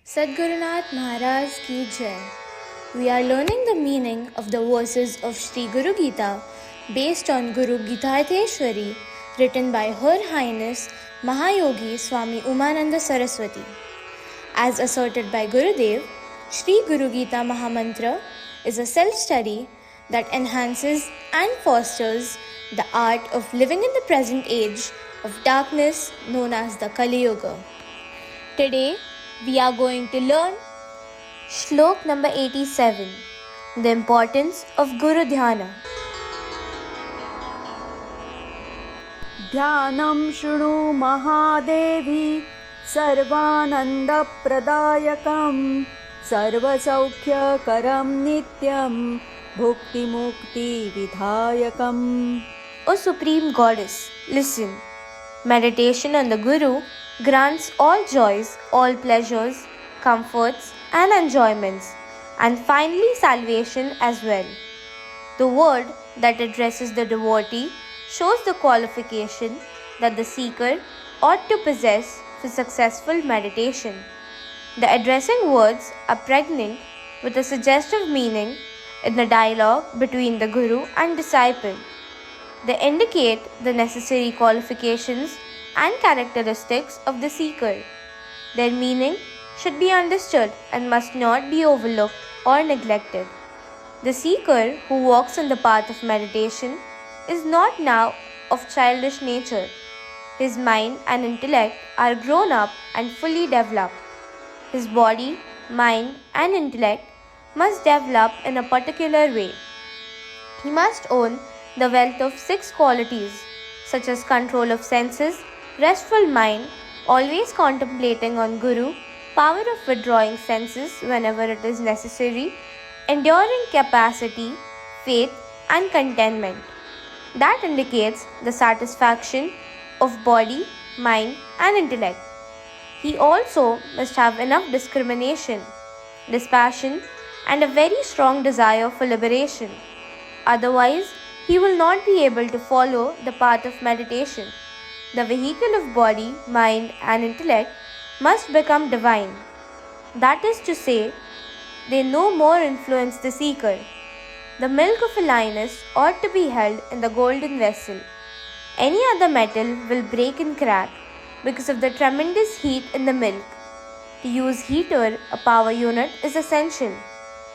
Sadgurunath Maharaj Ki Jai. We are learning the meaning of the verses of Sri Guru Gita based on Guru Gitatheshwari, written by Her Highness Mahayogi Swami Umananda Saraswati. As asserted by Gurudev, Sri Guru Gita Mahamantra is a self-study that enhances and fosters the art of living in the present age of darkness known as the Kali Yuga. Today, we are going to learn Shlok number 87, the importance of Guru Dhyana. ध्यानं शृणु महादेवी सर्वानन्दप्रदायकं सर्वसौख्यकरं नित्यं भुक्तिमुक्तिविधायकम्. O Supreme Goddess, listen. Meditation on the Guru grants all joys, all pleasures, comforts, and enjoyments, and finally salvation as well. The word that addresses the devotee shows the qualification that the seeker ought to possess for successful meditation. The addressing words are pregnant with a suggestive meaning in the dialogue between the Guru and disciple. They indicate the necessary qualifications and characteristics of the seeker. Their meaning should be understood and must not be overlooked or neglected. The seeker who walks on the path of meditation is not now of childish nature. His mind and intellect are grown up and fully developed. His body, mind, and intellect must develop in a particular way. He must own the wealth of 6 qualities, such as control of senses, restful mind, always contemplating on Guru, power of withdrawing senses whenever it is necessary, enduring capacity, faith, and contentment. That indicates the satisfaction of body, mind, and intellect. He also must have enough discrimination, dispassion, and a very strong desire for liberation. Otherwise, he will not be able to follow the path of meditation. The vehicle of body, mind, and intellect must become divine. That is to say, they no more influence the seeker. The milk of a lioness ought to be held in the golden vessel. Any other metal will break and crack because of the tremendous heat in the milk. To use heater, a power unit is essential.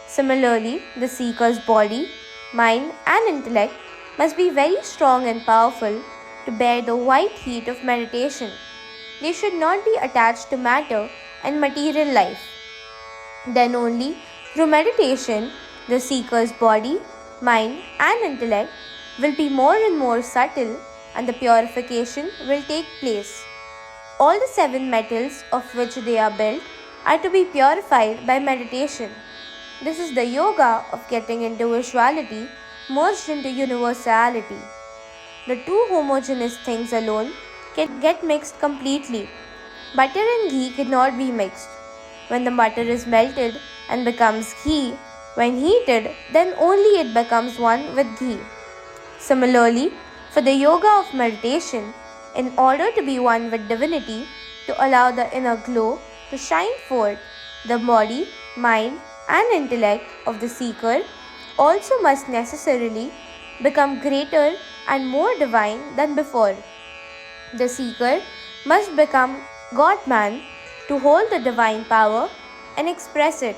Similarly, the seeker's body, mind, and intellect must be very strong and powerful to bear the white heat of meditation. They should not be attached to matter and material life. Then only through meditation, the seeker's body, mind, and intellect will be more and more subtle, and the purification will take place. All the 7 metals of which they are built are to be purified by meditation. This is the yoga of getting individuality merged into universality. The 2 homogeneous things alone can get mixed completely. Butter and ghee cannot be mixed. When the butter is melted and becomes ghee, when heated, then only it becomes one with ghee. Similarly, for the yoga of meditation, in order to be one with divinity, to allow the inner glow to shine forth, the body, mind, and intellect of the seeker also must necessarily become greater and more divine than before. The seeker must become God-man to hold the divine power and express it.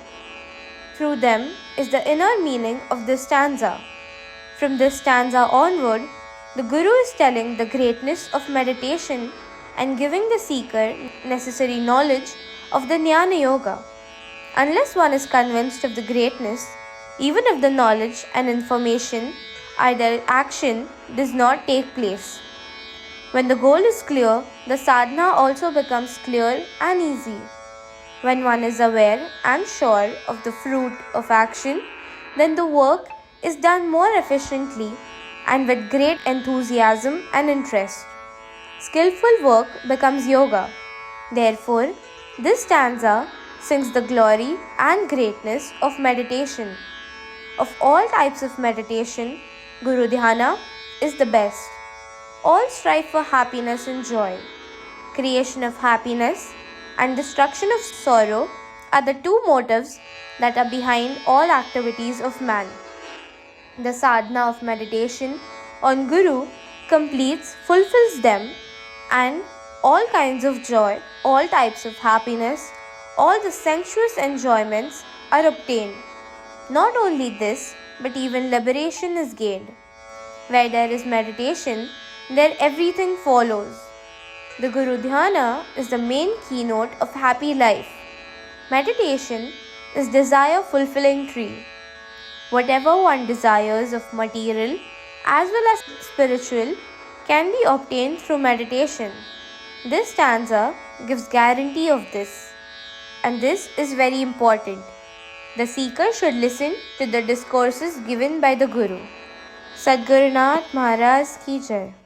Through them is the inner meaning of this stanza. From this stanza onward, the Guru is telling the greatness of meditation and giving the seeker necessary knowledge of the Jnana Yoga. Unless one is convinced of the greatness, even if the knowledge and information are there, action does not take place. When the goal is clear, the sadhana also becomes clear and easy. When one is aware and sure of the fruit of action, then the work is done more efficiently and with great enthusiasm and interest. Skillful work becomes yoga. Therefore, this stanza sings the glory and greatness of meditation. Of all types of meditation, Guru Dhyana is the best. All strive for happiness and joy. Creation of happiness and destruction of sorrow are the two motives that are behind all activities of man. The sadhana of meditation on Guru completes, fulfills them, and all kinds of joy, all types of happiness, all the sensuous enjoyments are obtained. Not only this, but even liberation is gained. Where there is meditation, there everything follows. The Guru Dhyana is the main keynote of happy life. Meditation is desire fulfilling tree. Whatever one desires of material as well as spiritual can be obtained through meditation. This stanza gives guarantee of this, and this is very important. The seeker should listen to the discourses given by the Guru. Sadguru Nath Maharaj ki Jai.